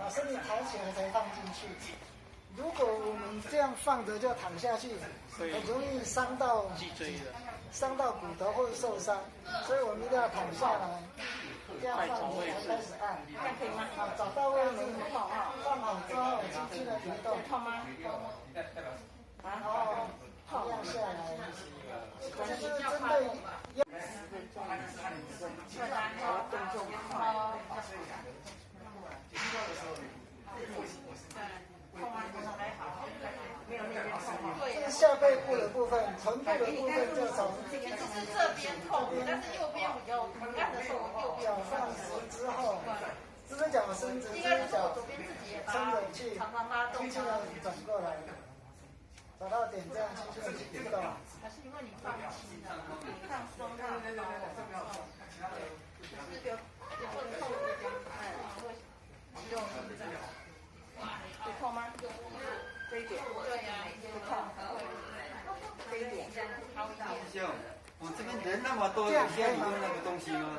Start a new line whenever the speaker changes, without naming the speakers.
把身体抬起来才放进去。如果我们这样放着就躺下去，很容易伤到骨头或者受伤，所以我们一定要躺下来，这样放着才开始按。
这样可以吗？
好，找到位置，放好之后轻轻的移动。
痛吗？
然后一样下来，这是针对。这是下背部的部分，臀部的部分就从。
其实是这边痛，但是右边比较敏感的时候，右边。
脚放直之后，这只脚伸直，这只脚撑着去，轻轻的转过来，找到点这样轻轻的去移动。
还是因为你放轻了，你放松了，就是有不能痛的地方，肌肉这样。会痛吗？这一点。对呀，不痛。这一点。
师兄，我这边人那么多，有需要你用那个东西吗？